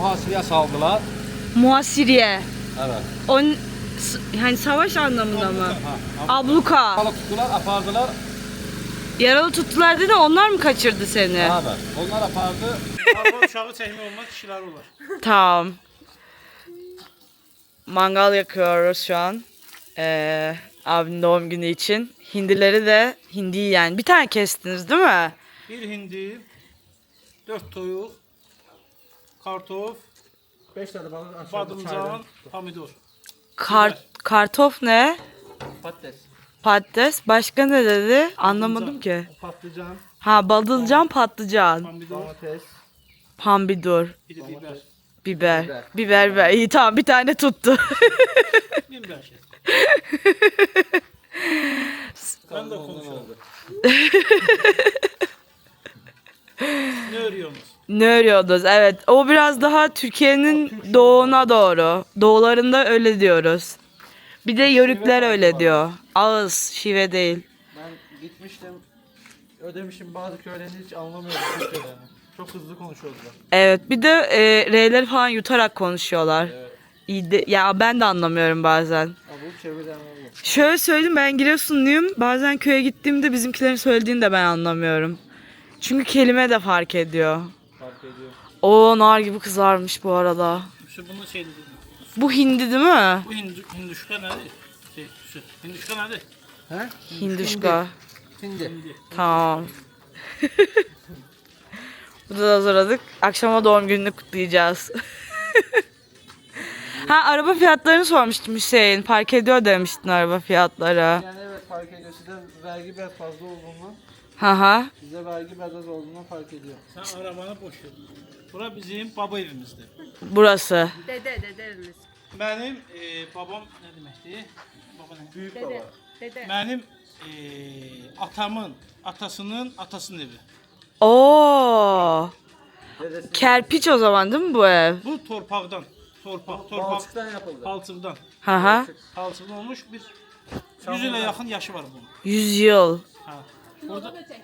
muhasireye saldılar. Muhasiriye. Evet. Yani savaş anlamında mı? Ha, Abluka. balık tuttular, apardılar. Yaralı tuttular dedi, onlar mı kaçırdı seni? Evet. Onlar apardı. Araba uşağı çəkmək olmaz, kişilər olar. Tamam. Mangal yakıyoruz şu an. Abinin doğum günü için. Hindileri de hindi yiyen. Bir tane kestiniz değil mi? Bir hindi, 4 toyuq, kartof, 5 tane balık badımcan, pomidor. Kartof ne? Patates. Patates. Başka ne dedi? Anlamadım ki. Patlıcan, Ha, badılcan, patlıcan. pomidor, Domates. Pambidur. bir de biber. Biber. İyi, tamam, bir tane tuttu. Biber şey. Ben de konuşuyorum. Ne örüyorsunuz? Ne örüyordunuz? Evet. O biraz daha Türkiye'nin doğuna doğru. Doğularında öyle diyoruz. Bir de Yörükler öyle diyor. Ağız, şive değil. Ben gitmiştim. Ödemişim, bazı köylerini hiç anlamıyorum Türkçelerini. Çok hızlı konuşuyorlar. Evet. Bir de R'leri falan yutarak konuşuyorlar. Evet. İyi de, ya ben de anlamıyorum bazen. Bu çevirden oluyor. Şöyle söyleyeyim, ben Giresunluyum. Bazen köye gittiğimde bizimkilerin söylediğini de ben anlamıyorum. Çünkü kelime de fark ediyor. Fark ediyor. O nar gibi kızarmış bu arada. İşte bunu şey dedim. Bu hindi değil mi? Bu hinduşka nedir? Hinduşka nedir? He? Hinduşka. Hindi. Tamam. Burada da hazırladık. Akşama doğum gününü kutlayacağız. Ha, araba fiyatlarını sormuştum Hüseyin. Fark ediyor demiştin araba fiyatları. Yani evet, fark ediyor. Sizde vergi biraz fazla olduğundan, Ha. size vergi biraz az olduğundan fark ediyor. Sen arabanı boş ver. Bura bizim baba evimizdir. Burası. Dedemiz. Benim babam ne deməkdir? Baba ne? Büyük baba. Dede. Benim atamın, atasının atasının evi. Oo. Dedesi Kerpiç o zaman değil mi bu ev? Bu torpaqdan, torpaq, balçıktan yapıldı. palçıqdan. Ha. Palçıqdan olmuş bir 100 ile yaxın yaşı var bunun. 100 yıl. Ha.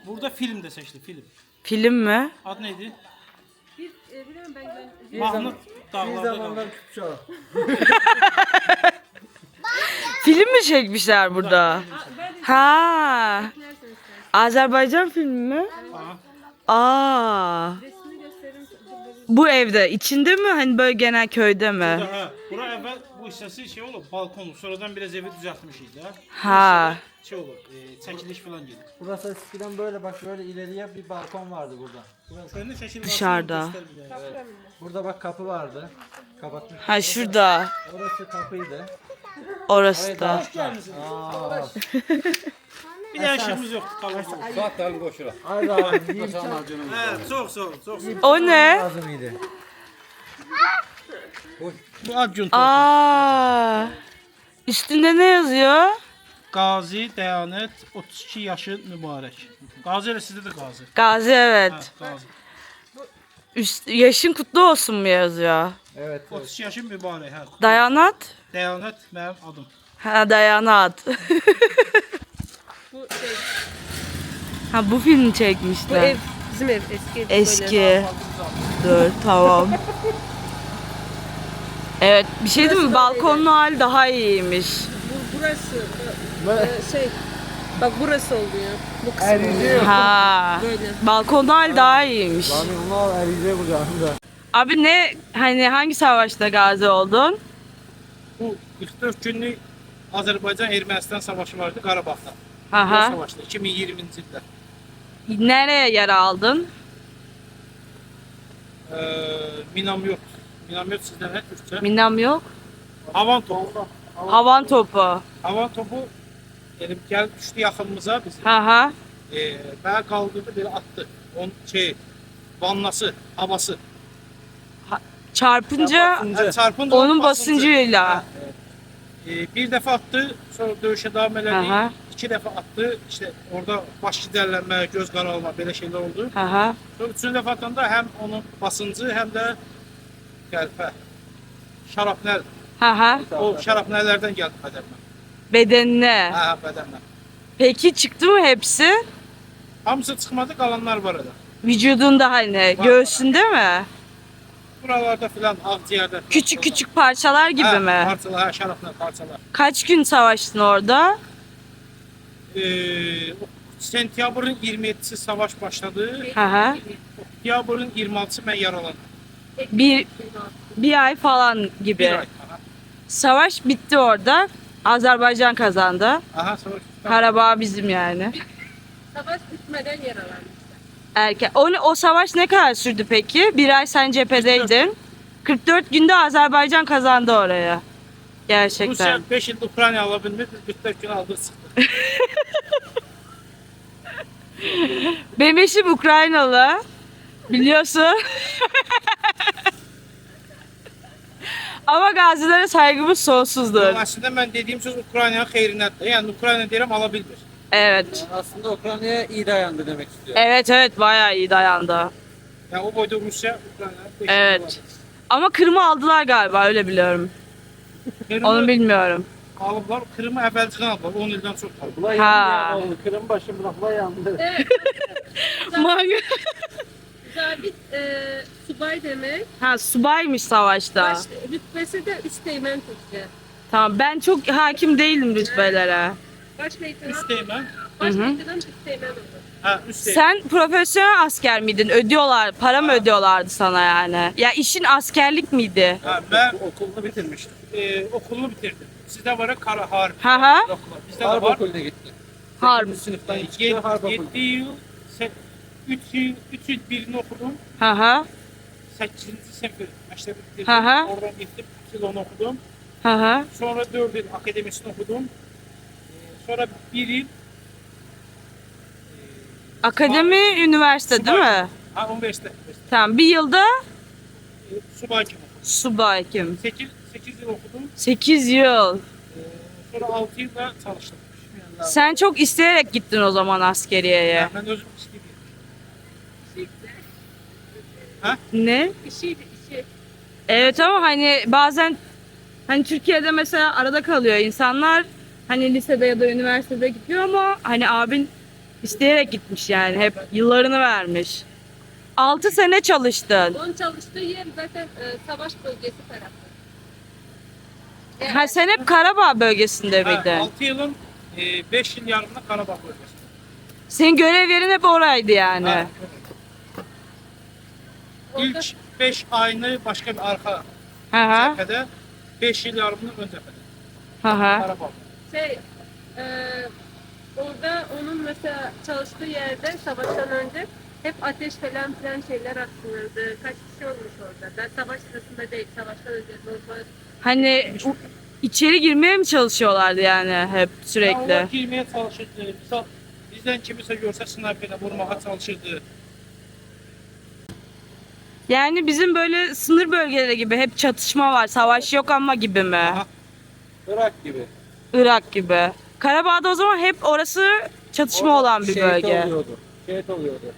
Burada film de seçti, film. Film mi? Adı neydi? Biz biliyorum ben Mahnı Bir dağlarda zamanlar qaldı. küçük çağ. Film mi çekmişler burada? Ha. Azerbaycan filmi mi? Aha. Aa. resmi gösterim. Bu evde içinde mi, hani böyle genel köyde mi? Daha, bura əvvəl bu hissəsi şey olub, balkonlu. Sonradan biraz evi düzəltmişik də. Ha. Şey olub, çəkiliş falan gedir. Burası eskiden böyle, bak böyle ileriye bir balkon vardı burada. Burası. Şöyle çəkil. Dışarıda. Burada bak kapı vardı. Kapatmış. Ha, şurada. Orası kapıydı. Orası da. Aa. Bir dəyişikimiz yoxdur, qalır. Saat dalim koşura. Haydi abi. Hə, çox sağ ol, çox sağ ol. O ne? Lazım idi. Bu Akgün Aa. Üstünde ne yazıyor? Qazi Dəyanət 32 yaşı mübarək. Qazi elə sizdə də Qazi. Gazi, Hə, evet. Qazi. Yaşın kutlu olsun mu yazıyor? Evet. 32 yaşı mübarək, hə. Dayanat? Dəyanət mənim adım. Ha, dayanat. Bu şey, Ha, bu film bu çekmişler. ev bizim ev eski. Eski. Dur, tamam. Evet, bir şey değil mi? Balkonlu hal daha iyiymiş. Burası şey. Bak burası oluyor. Bu kısım oluyor. Ha. Böyle. Balkonlu hal daha iyiymiş. Abi bunlar erice kucağında. Abi ne, hani hangi savaşta gazi oldun? Bu 44 günlük Azərbaycan-Ermənistan savaşı vardı Qarabağda. Bu Aha. savaşda 2020-ci ildə. Nereye yer aldın? Minamyot. Minamyot sizdə nə Türkçə? Minam yok. Havan topu. Havan topu. Havan topu yəni gəlib düşdü yaxınımıza biz. Aha. Mənə qaldırdı belə atdı. Onun şey vannası, havası. Çarpınca Çarpınca onun basıncıyla. Bir dəfə atdı, sonra döyüşə davam elədi. Aha. 2 dəfə atdı. İşte orada baş gidərlənmə, göz qaralma belə şeylər oldu. Aha. Sonra 3-cü dəfə atanda həm onun basıncı, həm də qəlpə, şarapnel. Aha. O şarapnellərdən gəldi bədənimə. Bedenine. Hə, bədənimə. Peki çıktı mı hepsi? Hamısı çıxmadı, qalanlar var idi. Vücudunda hani, göğsünde mi? Buralarda filan Ağciyer'de. Küçük küçük parçalar gibi mi? Parçalar, şaraplar, parçalar. Kaç gün savaştın orada? Sentyabrın 27'si savaş başladı. Hı hı. Oktyabrın 26'sı ben yaralandım. Bir ay falan gibi. Bir ay. Aha. Savaş bitti orada. Azerbaycan kazandı. Aha savaş. Karabağ bizim yani. Savaş bitmeden yaralandı. O savaş ne kadar sürdü peki? Bir ay sen cephedeydin. 44 günde Azerbaycan kazandı oraya. Gerçekten. Rusya 5 yıl Ukrayna alabilmiş, biz 44 gün aldık sıktı. Benim eşim Ukraynalı. Biliyorsun. Ama gazilere saygımız sonsuzdur. Aslında ben dediğim söz Ukrayna'ya xeyrinədir. Yani Ukrayna deyirəm ala bilmir. Evet. Aslında Ukrayna'ya iyi dayandı demek istiyor. Evet bayağı iyi dayandı. Yani o boyda Rusya Ukrayna'ya 5 Evet. Ama Kırım'ı aldılar galiba öyle biliyorum. Onu Kırım'ı bilmiyorum. alıblar, Kırım'ı əvvəlcədən aldılar, 10 ildən çox aldılar. Ulan Ha. yandı ya, Kırım başı bırakma yandı. Evet. Manga. Zabit subay demek. Ha subaymış savaşta. Baş, rütbesi de üsteğmen Türkçe. Tamam ben çok hakim değilim rütbelere. Baş leytenant, Üsteğmen, baş leytenant üsteğmen olur. ha üsteğmen. Sen profesyonel asker miydin? Ödüyorlar, para mı ödüyorlardı sana yani? Ya işin askerlik miydi? Ha, ben Okulunu bitirmiştim. okulunu bitirdim. Sizde var ya Kara Harp. Ha ha. Bizde de Harp var. okuluna gitti. Harp. 8. sınıftan çıktı harp okuluna. 7 yıl, 3 yıl birini okudum. Ha ha. 8. sınıf məktəbi bitirdim. Hı hı. Oradan gittim, 2 yıl onu okudum. Ha ha. Sonra 4 yıl akademisini okudum. Sonra 1 yıl Akademi üniversite değil mi? ha üniversite. Tamam bir yılda Subay kimi okudum. subay kim? 8 yıl okudum. 8 yıl. Sonra 6 yıl da çalıştım. Sen çok isteyerek gittin o zaman askeriyeye. Yani ben özüm istediğim. Ne? İşiydi, işi. Evet ama hani bazen hani Türkiye'de mesela arada kalıyor insanlar hani lisede ya da üniversitede gidiyor ama hani abin isteyerek gitmiş yani hep yıllarını vermiş. 6 sene çalıştın. Onun çalıştığı yer zaten savaş bölgesi tarafı. Ha sen hep Karabağ bölgesinde miydin? 6 yılın 5 yıl yarımda Karabağ bölgesi. Senin görev yerin hep oraydı yani. Ha, İlk 5 ayını başka bir arka Hı hı. cephede, 5 yıl yarımını ön cephede. Hı hı. Karabağ. Şey, orada onun mesela çalıştığı yerde savaştan önce hep ateş falan filan şeyler atılırdı. Kaç kişi olmuş orada? Ben savaş sırasında değil, savaştan önce normal. Hani içeri girmeye mi çalışıyorlardı yani hep sürekli? Onlar girmeye çalışırdı. Misal bizden kimse görse sniperle vurmaya çalışırdı. Yani bizim böyle sınır bölgeleri gibi hep çatışma var, savaş yok ama gibi mi? Aha. Irak gibi. Irak gibi. Karabağ'da o zaman hep orası çatışma Orada olan bir bölge. Şehit oluyordu.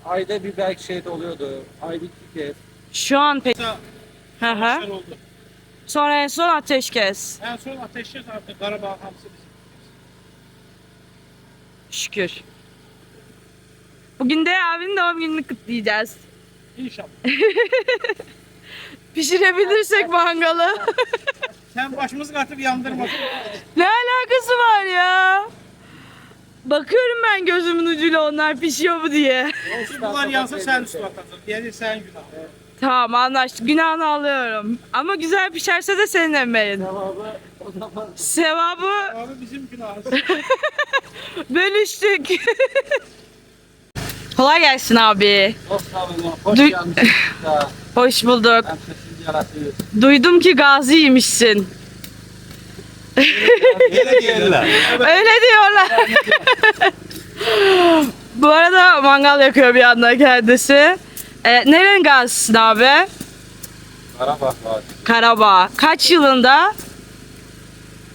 Ayda bir belki şehit oluyordu. Ayda 2 kez. Şu an pek. Mesela Hı hı. savaşlar oldu. Sonra en son ateşkes. En son ateşler artık Karabağ hamısı bizim. Şükür. Bugün de abinin doğum gününü kutlayacağız. İnşallah. Pişirebilirsek mangalı. Sen başımızı katıp yandırma. Ne alakası var ya? Bakıyorum ben gözümün ucuyla onlar pişiyor mu diye. Bunlar yansın sen üstü atacak. Yani sen günah. Tamam anlaştık. Günahını alıyorum. Ama güzel pişerse de senin emeğin. Devamı o zaman Sevabı Abi bizim günahımız. bölüştük. Kolay gelsin abi. hoş geldin. Hoş Duy- gelmişsin. Hoş bulduk. Hem sesini yaratıyoruz. Duydum ki gaziymişsin. Öyle diyorlar. Öyle diyorlar. Bu arada mangal yakıyor bir anda kendisi. Nerenin gazisin abi? Karabağ var. Karabağ. Kaç yılında?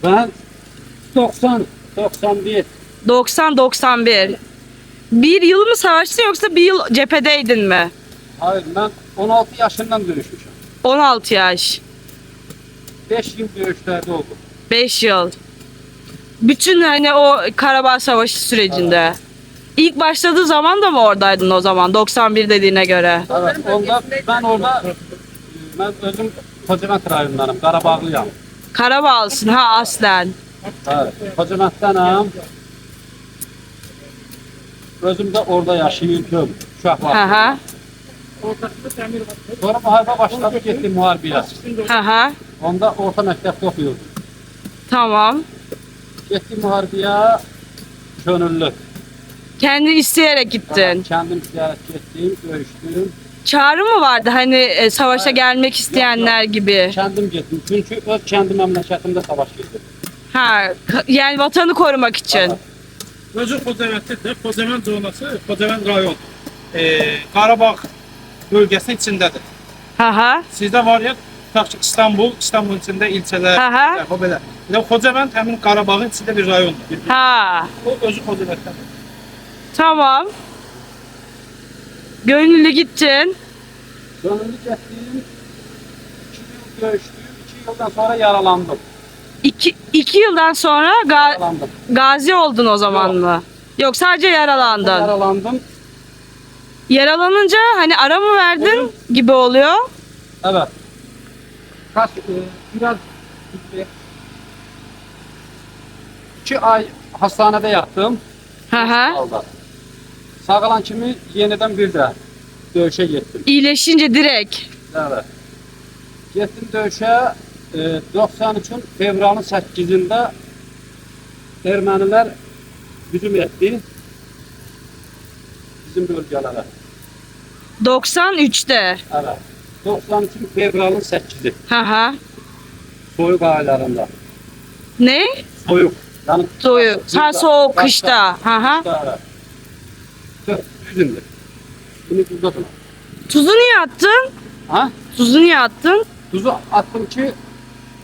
Ben 91. 90-91. Bir yıl mı savaştın yoksa bir yıl cephedeydin mi? Hayır ben 16 yaşından dönüşmüşüm. 16 yaş. 5 yıl dövüşlerde oldum. 5 yıl. Bütün hani o Karabağ Savaşı sürecinde. İlk başladığı zaman da mı oradaydın o zaman? 91 dediğine göre. Evet, onda ben orada Ben özüm Kocavənd rayonundanım, Qarabağlıyam. Karabağlısın ha aslen. Evet, Kocavənddanam. Özüm de orada yaşayırdım, uşaq Ha vaxtı. ha. Sonra müharibə başladı, getdim müharibəyə. Ha ha. Onda orta məktəbdə oxuyordum. Tamam. Getdim müharibəyə, könüllü. Kendi isteyerek gittin. Kendim ziyaret ettim, görüştüm. Çağrı mı vardı hani savaşa gelmek isteyenler gibi? Kendim gittim. Çünkü öz kendi memleketimde savaş geçirdim. Ha, yani vatanı korumak için. Evet. Özü Xocavənddir, Xocavənd zonası, Xocavənd rayon. Qarabağ bölgesinin içindədir. Ha ha. Sizdə var ya, tutaq ki, İstanbulun içində ilçələr, Aha. o belə. Bir də Xocavənd həmin Qarabağın içində bir rayondur. Ha. O özü Xocavənddən. Tamam. Gönüllü gittin. Gönüllü getdim, 2 yıl görüştüm, 2 yıldan sonra yaralandım. İki yıldan sonra Yaralandım. gazi oldun o zaman Yok. mı? Yok sadece yaralandın. Yaralandım, Yaralanınca hani ara mı verdin gibi oluyor. evet. Biraz 2 ay hastanede yattım. Hı hı. Aldı. Sağalan kimi yeniden bir de dövüşe gittim. İyileşince direkt. Evet. Gittim dövüşe 93'ün fevralın 8'inde Ermeniler hücum etti bizim bölgelere. 93'te. Evet. 93'ün fevralın 8'i. Hı hı. Soyuk aylarında. Ne? Soyuk. Yani Soğuk. Ha soğuk kışta. Hı hı. Evet. Çok üzüldüm. Bunu tuzadım. Tuzu niye attın? Ha? Tuzu niye attın? Tuzu attım ki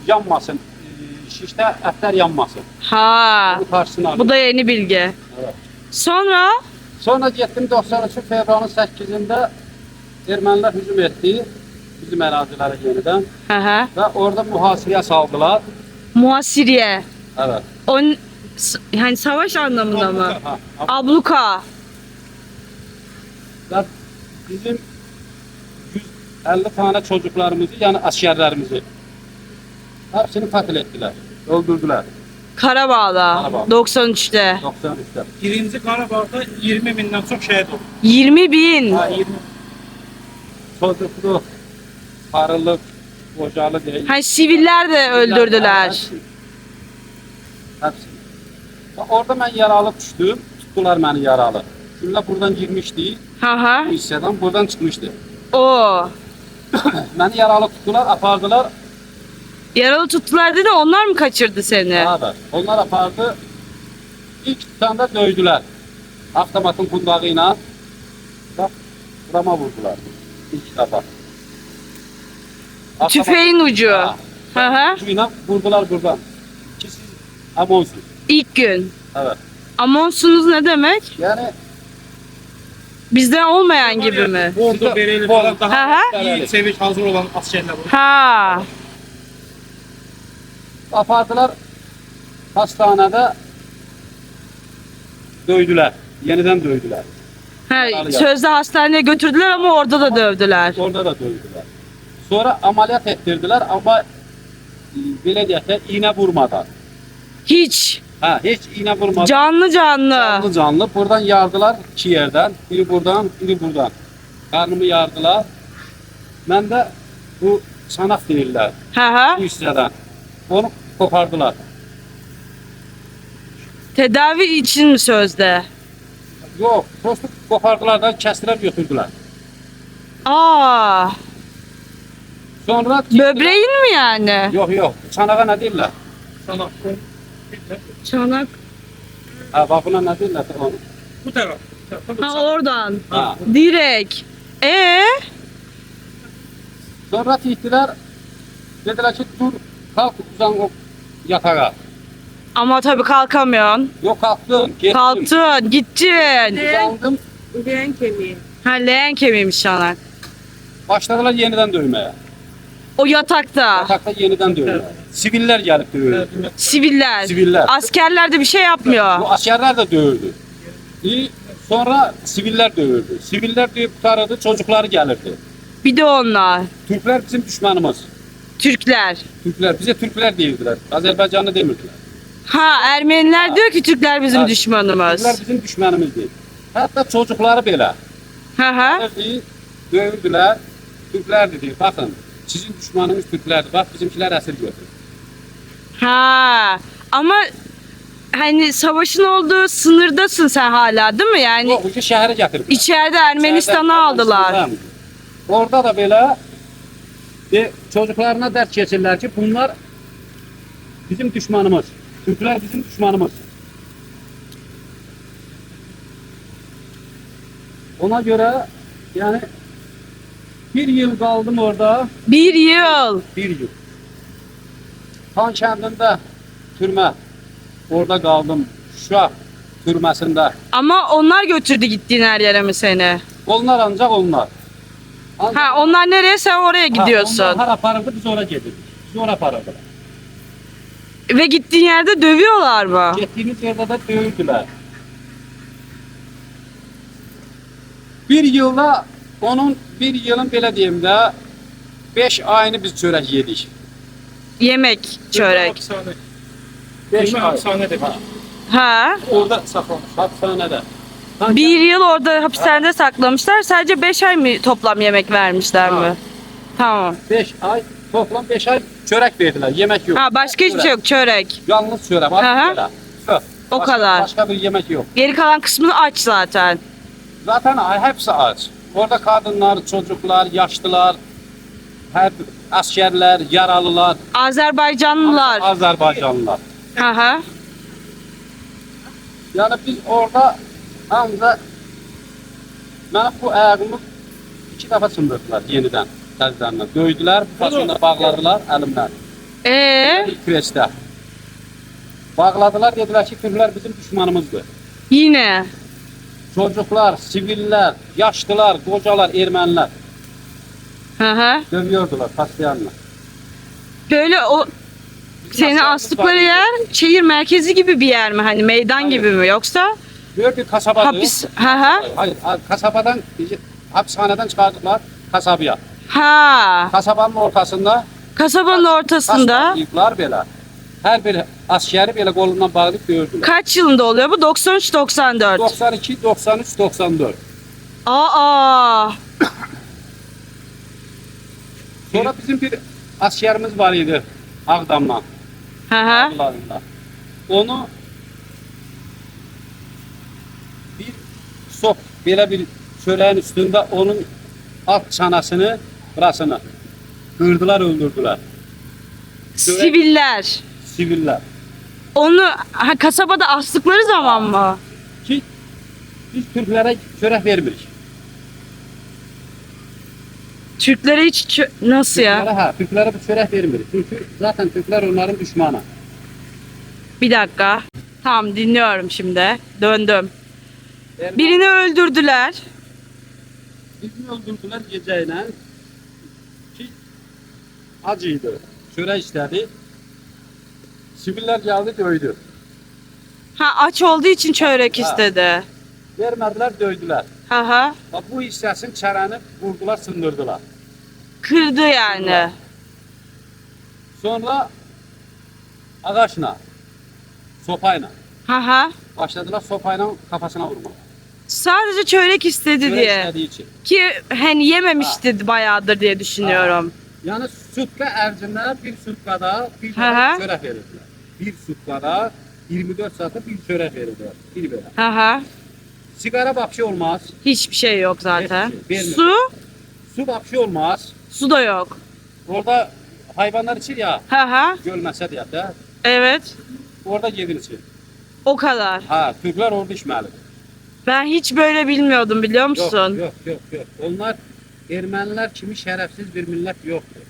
yanmasın. Şişte etler yanmasın. Ha. Bunun karşısını aldım. Bu da yeni bilgi. Evet. Sonra Sonra gittim 93 fevralın 8'inde Ermeniler hücum etti bizim ərazilərə yenidən hı hı. ve orada muhasireye saldılar. Muhasiriye. Evet. Yani savaş anlamında mı? Ha, Abluka. ve bizim 150 tane çocuklarımızı yani askerlerimizi hepsini katil ettiler. Öldürdüler. Karabağ'da. Karabağ. 93'te. 93'te. Birinci Qarabağda 20 mindən çox şəhid oldu. 20 bin. Ha, 20. Çocuklu, karılık, kocalı değil. Hani siviller de öldürdüler. Hepsi. Orada ben yaralı düştüm. Tuttular beni yaralı. Şunlar buradan girmişti. Hı Bu hı. hisseden buradan çıkmıştı. O. Beni yaralı tuttular, apardılar. Yaralı tuttular dedi onlar mı kaçırdı seni? Evet. Onlar apardı. İlk tutanda dövdüler. Avtomatın kundağıyla. Bak, burama vurdular. İlk defa. Tüfeğin ucu. Ha. Hı hı. Ucuyla vurdular buradan. İkisi amonsuz. İlk gün. Evet. Amonsunuz ne demek? Yani Bizden olmayan gibi mi? Ordu, Bereli falan Hı daha hı. iyi seviş hazır olan askerlər oldu. Ha. apardılar hastanede dövdüler. Yeniden dövdüler. Ha, sözde hastaneye götürdüler ama orada da dövdüler. Orada da dövdüler. Sonra ameliyat ettirdiler ama belə deyək də iğne vurmadan. Hiç. Ha, hiç iğne vurmadan. Canlı canlı. Canlı canlı. Buradan yardılar iki yerden. Biri buradan, biri buradan. Karnımı yardılar. Ben de bu sanak deyirlər. Hı hı. Bu hissədən. Onu kopardılar. Tedavi için mi sözde? Yok, prosto kopardılar da kestiler götürdüler. Aa. Sonra Böbreğin mi yani? Yok yok, çanağa ne deyirlər? Sana Çanak. Ha, bak buna ne deyirlər onu? bu tərəf. Ha oradan. Ha. Direkt. Sonra tihdiler, dediler ki dur, kalk uzan o yatağa. Ama tabii kalkamıyorsun. Yok kalktım, gittim. Kalktın, gittin. Uzandım, Leğen kemiği. Ha leğen kemiğiymiş çanak. başladılar yeniden dövmeye. O yatakta. Yatakta yeniden dövmeye. Siviller gelip dövüyor. Siviller. Siviller. Askerler de bir şey yapmıyor. Bu askerler de dövürdü. Sonra siviller dövürdü. Siviller dövüp kurtarırdı, çocukları gelirdi. Bir de onlar. Türkler bizim düşmanımız. Türkler. Türkler bize Türkler değildiler. Azerbaycanlı demirdiler. Ha, Ermeniler diyor ki Türkler bizim Ha, düşmanımız. Türkler bizim düşmanımız değil. Hatta çocukları belə. Hı hı. Gelirdi, dövürdüler. Türkler dedi. Bakın sizin düşmanınız Türklerdir. Bak bizimkiler esir götürdü. Ha. Ama hani savaşın olduğu sınırdasın sen hala değil mi? Yani Yok, ucu şehre getirdiler. içeride Ermenistan'ı Şehirden aldılar. Ermenistan'dan. Orada da belə çocuklarına ders geçirler ki bunlar bizim düşmanımız. Türkler bizim düşmanımız. Ona göre yani bir yıl kaldım orada. Bir yıl. Bir yıl. Tan kəndində türmə. Orada kaldım. Şuşa türməsində. Ama onlar götürdü gittiğin her yere mi seni? Onlar ancak onlar. Ancak Ha, onlar nereye sen oraya gidiyorsun. Onlar har aparırdı biz oraya gedirdik. Biz oraya aparırdılar. Ve gittiğin yerde dövüyorlar mı? Getdiyimiz yerde de döyürdülər. Bir yılda onun bir yılın belə deyim də 5 ayını biz çörək yedik. Yemek, çörek. Hapishane. 5 Türme ay. hapishane demek. Ha. Orada saklamış. Hapishanede. Bir yıl orada hapishanede saklamışlar. Sadece 5 ay mı toplam yemek vermişler mi? Ha. Tamam. 5 ay, toplam 5 ay çörək verdilər, yemək yox. Ha, başka hiçbir şey yok, çörək. Yalnız çörək, Hı hı. başka belə. Söz. O Başka- kadar. Başka bir yemek yok. Geri kalan kısmını aç zaten. Zaten hepsi aç. Orada kadınlar, çocuklar, yaşlılar, hep askerler, yaralılar, Azerbaycanlılar. Azerbaycanlılar. Aha. Yani biz orada ancak ben bu ayağımı 2 defa sındırdılar yeniden. Təzədən döydülər, başında bağladılar əlimdən. Kreşdə. Bağladılar, dedilər ki, Türklər bizim düşmanımızdır. Yine. Çocuklar, siviller, yaşlılar, kocalar, ermənilər Aha. dövüyordular pastayanla. Böyle o seni astıkları yer şehir merkezi gibi bir yer mi? Hani meydan Hayır. gibi mi? Yoksa Diyor ki kasabadır. hapis? Ha. Hayır, kasabadan, hapishaneden çıkardılar kasabaya. Ha. Kasabanın ortasında Kasabanın ortasında. tasmayıplar belə. Her bir askeri belə qolundan bağlayıp dövdülər. Kaç yılında oluyor bu? 93-94. 92, 93, 94. Aa. Sonra bizim bir askerimiz var idi Ağdam'dan. Aha. Ağlarında. Onu bir sok belə bir çöreğin üstünde onun alt çanasını, burasını kırdılar, öldürdüler. Siviller. Siviller. Onu kasabada astıkları zaman mı? Ki biz Türklere çörek vermirik. Türklere hiç nasıl ya? Türklere bu çörek vermirik. Çünkü zaten Türkler onların düşmanı. Bir dakika. Tamam, dinliyorum şimdi. Döndüm. Birini öldürdüler. Birini öldürdüler geceyle. Ki acıydı. Çörek istedi. Siviller geldi dövdü. Ha, aç olduğu için çörek Ha. istedi. Vermediler, dövdüler. Aha. Bak bu hissəsin çərəni vurdular, sındırdılar. Kırdı yani. Sonra ağaçla, sopayla Aha. başladılar sopayla kafasına vurmak. Sadece çörek istedi Çörek diye. istediği için. Ki hani yememişti bayağıdır diye düşünüyorum. Yani sutka ərzində bir sutkada bir Hı hı. çörək verirdilər. Bir sutkada 24 saatda bir çörək verirdilər. Bir belə. Aha. Sigara vapşı olmaz. Hiçbir şey yok zaten. Hiçbir şey, vermiyor. Su? Su vapşı olmaz. Su da yok. Orada hayvanlar içir ya, Aha. gölməsə deyək də. Evet. Orada gedin içir. O kadar. Ha, Türklər orada içməlidir. Ben hiç böyle bilmiyordum, biliyor Yok, musun? yok. Onlar ermənilər kimi şərəfsiz bir millət yoxdur.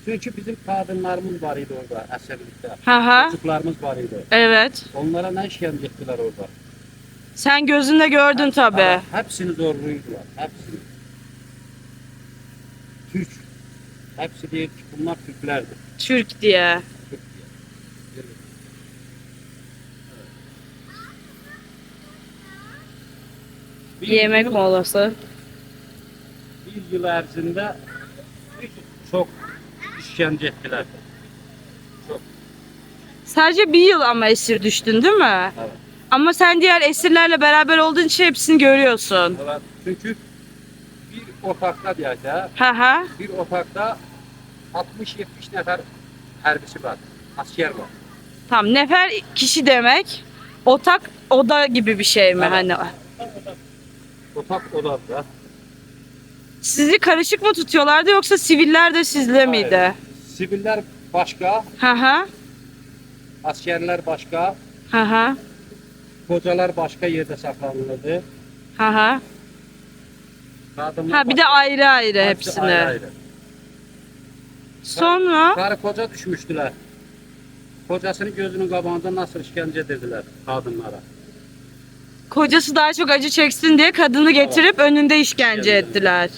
Çünkü bizim kadınlarımız var idi orada əsirlikdə. Aha. Çocuklarımız var idi. Evet. Onlara ne işkence ettiler orada? Sen gözünle gördün tabii. Ha, hepsini zorluydular. Hepsini. Türk. Hepsi diyor ki bunlar Türklerdir. Türk diye. Türk diye. Evet. Yemek molası. Bir bir yıl ərzində çox işgəncə etdilər. Sadece bir yıl ama esir düştün değil mi? Evet. Ama sen diğer esirlerle beraber olduğun için hepsini görüyorsun. Evet. Çünki bir otaqda deyək də, Hı hı. bir otaqda 60-70 nəfər hərbisi var, asker var. Tamam, nefer kişi demek. Otak oda gibi bir şey mi? Evet. Hani Otaq odadır. sizi karışık mı tutuyorlardı yoksa siviller de sizle miydi? Sivillər başqa, Hı hı. askerlər başqa, Hı hı. qocalar başqa yerdə saxlanılırdı. Hı hı. Qadınlar Ha bir de ayrı ayrı hepsini. ayrı-ayrı. Sonra Qarı koca düşmüşdülər. Kocasının gözünün qabağında nasıl işgəncə edirdiler qadınlara. kocası daha çok acı çeksin diye kadını getirip önünde işkence İşkence. ettiler.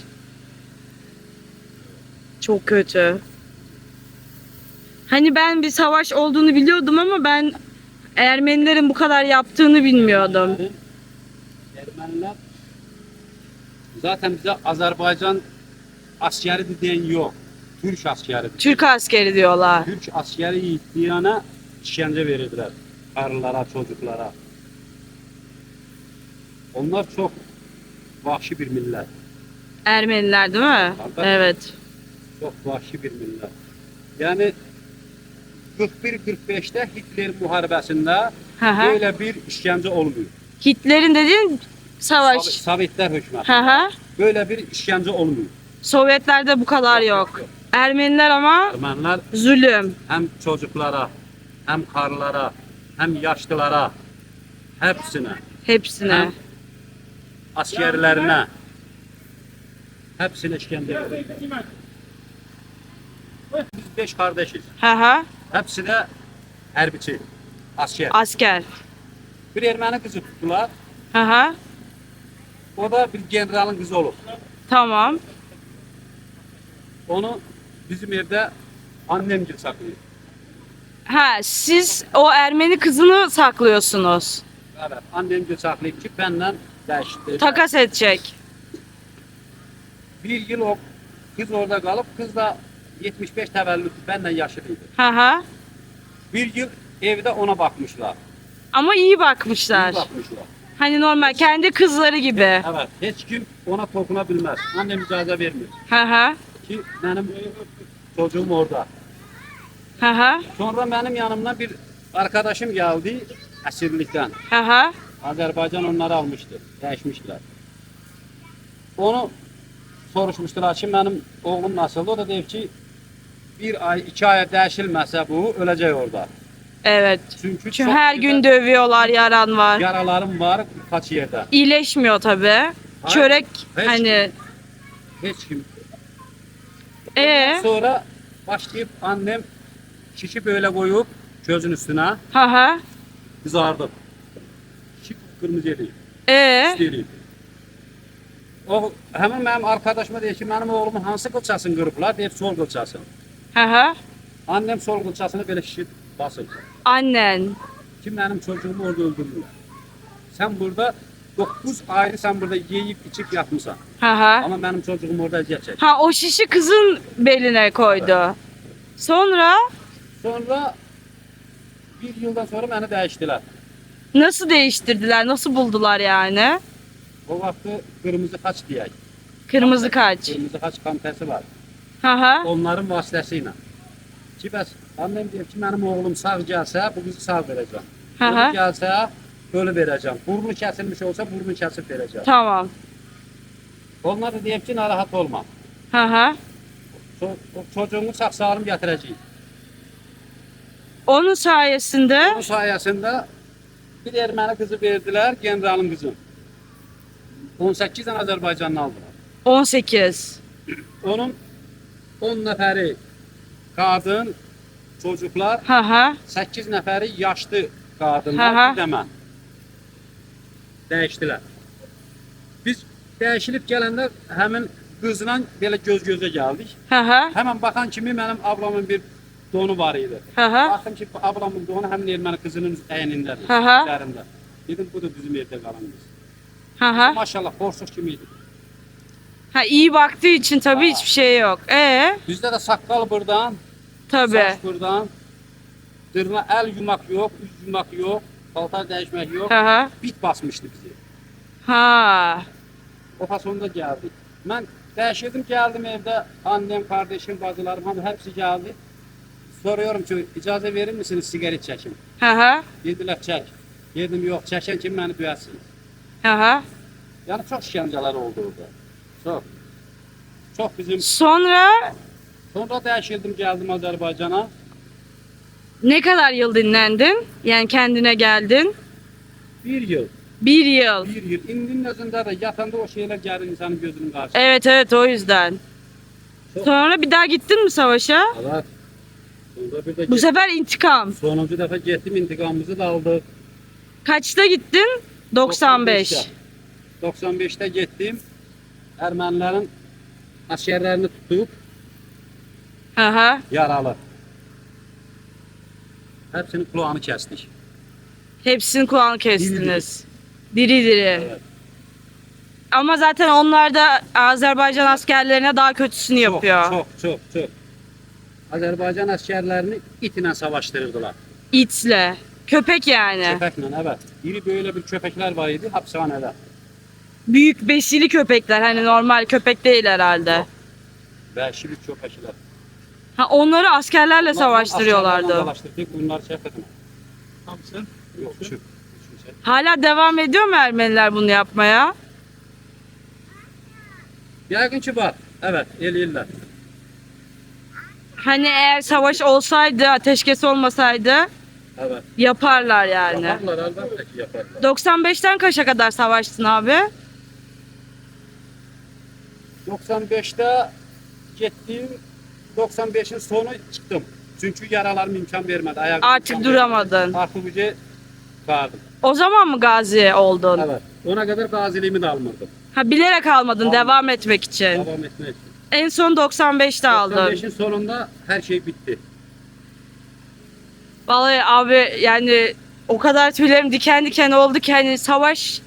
Çok kötü. Hani ben bir savaş olduğunu biliyordum ama ben Ermenilerin bu kadar yaptığını bilmiyordum. Ermənilər zaten bizə Azərbaycan askeridir deyən yox. Türk askeridir. Türk askeri diyorlar. Türk askeri ihtiyana işgəncə verirdilər. Qarılara, çocuklara. Onlar çok vahşi bir millət. Ermeniler değil mi? Tabii. Evet. Çok vahşi bir millət. Yəni 41-45'te Hitler müharibəsində Hı hı. böyle bir işgəncə olmuyor. Hitler'in dediğin savaş. Sovetler hökuməti. Hı hı. Böyle bir işgəncə olmuyor. Sovyetlerde bu kadar yok. Ermeniler ama Ermənilər zulüm. hem çocuklara, hem karlara, hem yaşlılara, hepsine, Hepsine. hem askerlerine, hepsine işgəncə verir. Biz 5 kardeşiz. Hı hı. Hepsi de hərbiçi, asker. Asker. Bir erməni kızı tuttular. Hı hı. O da bir generalın kızı olur. Tamam. Onu bizim evde annemgil saklıyor. Ha siz o Ermeni kızını saklıyorsunuz. Evet, annemgil saklayıp ki benden değişti. Takas edecek. Bir yıl o kız orada kalıp, kız da 75 təvəllüdlü, benden yaşlıydı. Hı hı. Bir yıl evde ona bakmışlar. Ama iyi bakmışlar. İyi bakmışlar. Hani normal kendi kızları gibi. Evet, hiç kim ona dokunabilmez. Annem icazə vermir Hı hı. ki benim çocuğum orada. Hı hı. Sonra benim yanımdan bir arkadaşım geldi əsirlikten. Hı hı. Azerbaycan onları almıştı, değişmiştiler. Onu soruşmuşdular ki benim oğlum nasıldı? O da deyip ki bir ay, 2 aya değişilmezse bu ölecek orada. Evet. Çünkü Çünkü çok her gün dövüyorlar, yaran var. yaralarım var kaç yerde. İyileşmiyor tabii. Çörek Hiç- hani Hiç kim. Sonra Sonra başlayıp annem şişi böyle koyup gözün üstüne hı hı. kızardım. Şişi kırmızı yedi. İstəyirdi. O hemen benim arkadaşıma deyir ki benim oğlumun hansı kılçasını kırıplar? Deyip sol kılçasını. Hı hı. Annem sol kılçasını böyle şişi basır. Annen. Ki benim çocuğumu orada öldürdüler. Sen burada 9 ayrı sen burada yiyip içip yatmışsan. Hı hı. Ama benim çocuğum orada eziyet çekti. Ha o şişi kızın beline koydu. Sonra Sonra bir yıldan sonra beni değiştiler. nasıl değiştirdiler? Nasıl buldular yani? O vakti kırmızı kaç diyek. Kırmızı kaç. Kırmızı kaç kampesi var. Hı hı. Onların vasıtasıyla. Ki bəs annem deyir ki benim oğlum sağ gelse bu kızı sağ vereceğim. Hı Ölü hı. gelse ölü vereceğim. Burnu kesilmiş olsa burnu kesip vereceğim. Tamam. Onlar da deyip ki narahat olma. Hı hı. Çocuğumu sağ salim getireceğim. Onun sayesinde Onun sayesinde bir erməni kızı verdiler, generalın kızı. 18 tane Azerbaycanlı aldılar. 18. Onun 10 nəfəri qadın, çocuklar, Hı hı. 8 nəfəri yaşlı Hı qadınlar, hı. bir də mən. Dəyişdilər. Biz dəyişilib gələndə həmin qızla belə göz-gözə gəldik. Hı hı. Həmən baxan kimi mənim ablamın bir donu var idi. Hı hı. Baxdım ki, ablamın donu həmin erməni qızının əynindədir, Hı hı. üzərində. Dedim, bu da bizim evdə qalan qız. Hı hı. Maşallah, borsuq kimi idi. Ha iyi baktığı için tabii hiçbir şey yok. Bizde de saqqal buradan, Tabii. saç buradan, dırna el yumaq yox, üz yumaq yox, paltar dəyişmək yox. Hı hı. Bit basmışdı bizi. Ha. O fasonda geldik. Ben dəyişirdim, geldim evde. Annem, kardeşim, bacılarım, hamı hepsi geldi. Soruyorum ki, icazə verir misiniz sigaret çekim? Hı hı. Dediler çek. Dedim yok, çeken kim beni duyasınız. Hı hı. Yani çok işkenceler oldu orada. Çok. Çok bizim. Sonra Sonra dəyişirdim, geldim Azerbaycan'a. ne kadar yıl dinlendin? Yani kendine geldin. 1 yıl. 1 yıl. 1 yıl. İndinin özünde de yatanda o şeyler gelir insanın gözünün karşısına. Evet evet o yüzden. Sonra bir daha gittin mi savaşa? Evet. Sonra bir de Bu sefer intikam. sonuncu defa gittim, intikamımızı da aldık. Kaçta gittin? 95. 95'te gittim. Ermenilerin askerlerini tutup Hı hı. yaralı. Hepsinin kulağını kestik. Hepsinin kulağını kestiniz. Diri diri. Evet. Ama zaten onlar da Azerbaycan askerlerine daha kötüsünü yapıyor. Çok. Azerbaycan askerlerini itle savaştırırdılar. İtle. Köpek yani. Köpekle, evet. İri böyle bir köpekler var idi hapishanede. Büyük besili köpekler. Hani normal köpek değil herhalde. Vəhşi bir köpekler. Ha onları askerlerle savaştırıyorlardı. Savaştırdık, bunlar şey etmedi. Hamısı. Yok, şu. Hala devam ediyor mu Ermeniler bunu yapmaya? Yəqin ki var. Evet, eləyirlər. Hani eğer savaş olsaydı, ateşkes olmasaydı Evet. yaparlar yani. Yaparlar, elbette ki yaparlar. 95'ten kaça kadar savaştın abi? 95'te gittim. 95'in sonu çıktım. Çünkü yaralarım imkan vermedi. Ayağım Artık imkan duramadın. vermedi. Artık ucu kaldım. O zaman mı gazi oldun? Evet. Ona kadar gaziliğimi de almadım. Ha bilerek almadın devam etmek için. Devam etmek için. En son 95'te aldın. 95'in sonunda her şey bitti. Vallahi abi yani o kadar tüylerim diken diken oldu ki hani savaş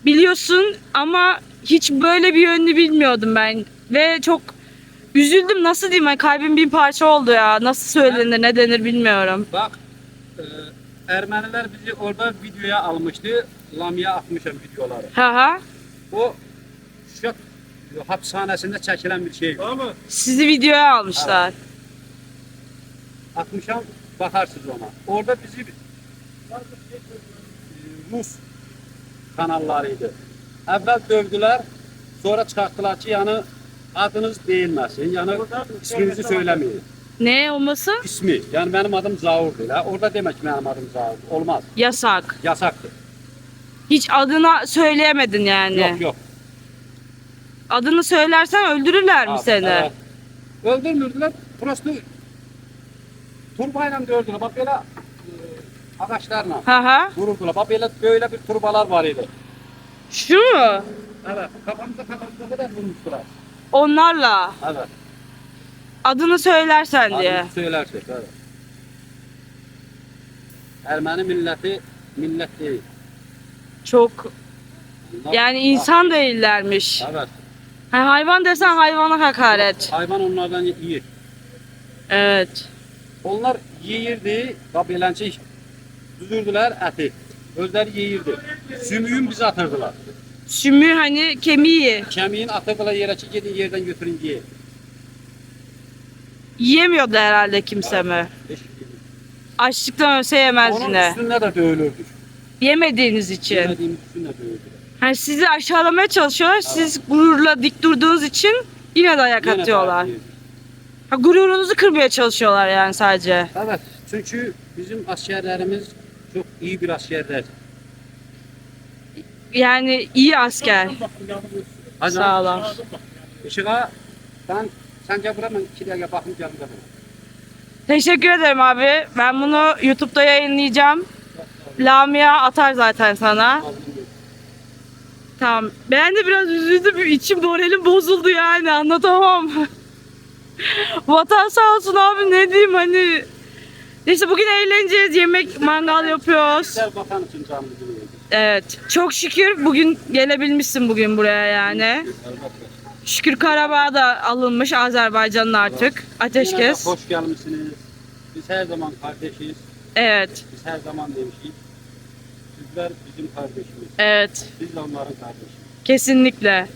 biliyorsun ama hiç böyle bir yönünü bilmiyordum ben. Ve çok üzüldüm nasıl diyeyim hani kalbim bin parça oldu ya. Nasıl söylenir ne denir bilmiyorum. Bak, Ermeniler bizi orada videoya almıştı. Lamya atmışım videoları. Ha ha. O Şuşa hapishanesinde çekilen bir şey. Tamam mı? Sizi videoya almışlar. Atmışam, bakarsınız ona. Orada bizi Rus kanallarıydı. Evvel dövdüler, sonra çıkarttılar ki yani adınız değilmesin, yani isminizi söylemeyin. Ne olması? İsmi, yani benim adım Zaur'dur. Ha. Orada demek ki benim adım Zaur. Olmaz, Yasak. yasaktır. Hiç adını söyleyemedin yani. Yok. Adını söylersen öldürürler mi Abi, seni? evet. Öldürmürdüler, prosto turbayla dövdüler. Bak böyle ağaçlarla Ha ha. vururdular. Bak böyle bir turbalar var idi. Şu mu? Evet, kafamıza kadar vurmuştular. Onlarla. Evet. Adını söylersen diye. Adını söylersek, evet. Ermeni milleti millet değil. Çok Bunlar- yani insan değillermiş. Evet. Ha, hayvan desen hayvana hakaret. Hayvan onlardan yiyir. Evet. Onlar yiyirdi, beləncə düzürdülər əti. Özləri yeyirdi. Sümüyün bizi atırdılar. Sümü hani kemiği. Kəmiyin atırdılar yerə ki, gedin yerdən götürün yiyin. Yiyemiyordu herhalde kimse mi? Heç Açlıktan ölse yemez Onun yine. üstündə də döyülürdük. Yemediğiniz için. Yemədiyimiz üstündə döyüldülər. Hani sizi aşağılamaya çalışıyorlar. Siz gururla dik durduğunuz için yine dayak Yenə atıyorlar. dayak yeyirdik. Ha, gururunuzu kırmaya çalışıyorlar yani sadece. Evet, çünkü bizim askerlerimiz çok iyi bir askerler. Yani iyi asker. Hacı, Sağ olun. Işığa sen gel buraya, ben 2 dakika bakayım geldim. Teşekkür ederim abi. Ben bunu YouTube'da yayınlayacağım. Lamia atar zaten sana. Tamam. Ben de biraz üzüldüm. İçim moralim bozuldu yani. Anlatamam. Vatan sağ olsun abi ne diyeyim hani. Neyse bugün eğleneceğiz. Yemek, mangal yapıyoruz. Güzel bakan için canımızı verirdik. Evet. Çok şükür bugün gelebilmişsin bugün buraya yani. Elbette. Şükür Karabağ da alınmış Azerbaycan'ın artık. Yine de Ateşkes. hoş gelmişsiniz. Biz her zaman kardeşiz. Evet. Biz her zaman demişiz. Sizler bizim kardeşimiz. Evet. Biz de onların kardeşi. Kesinlikle.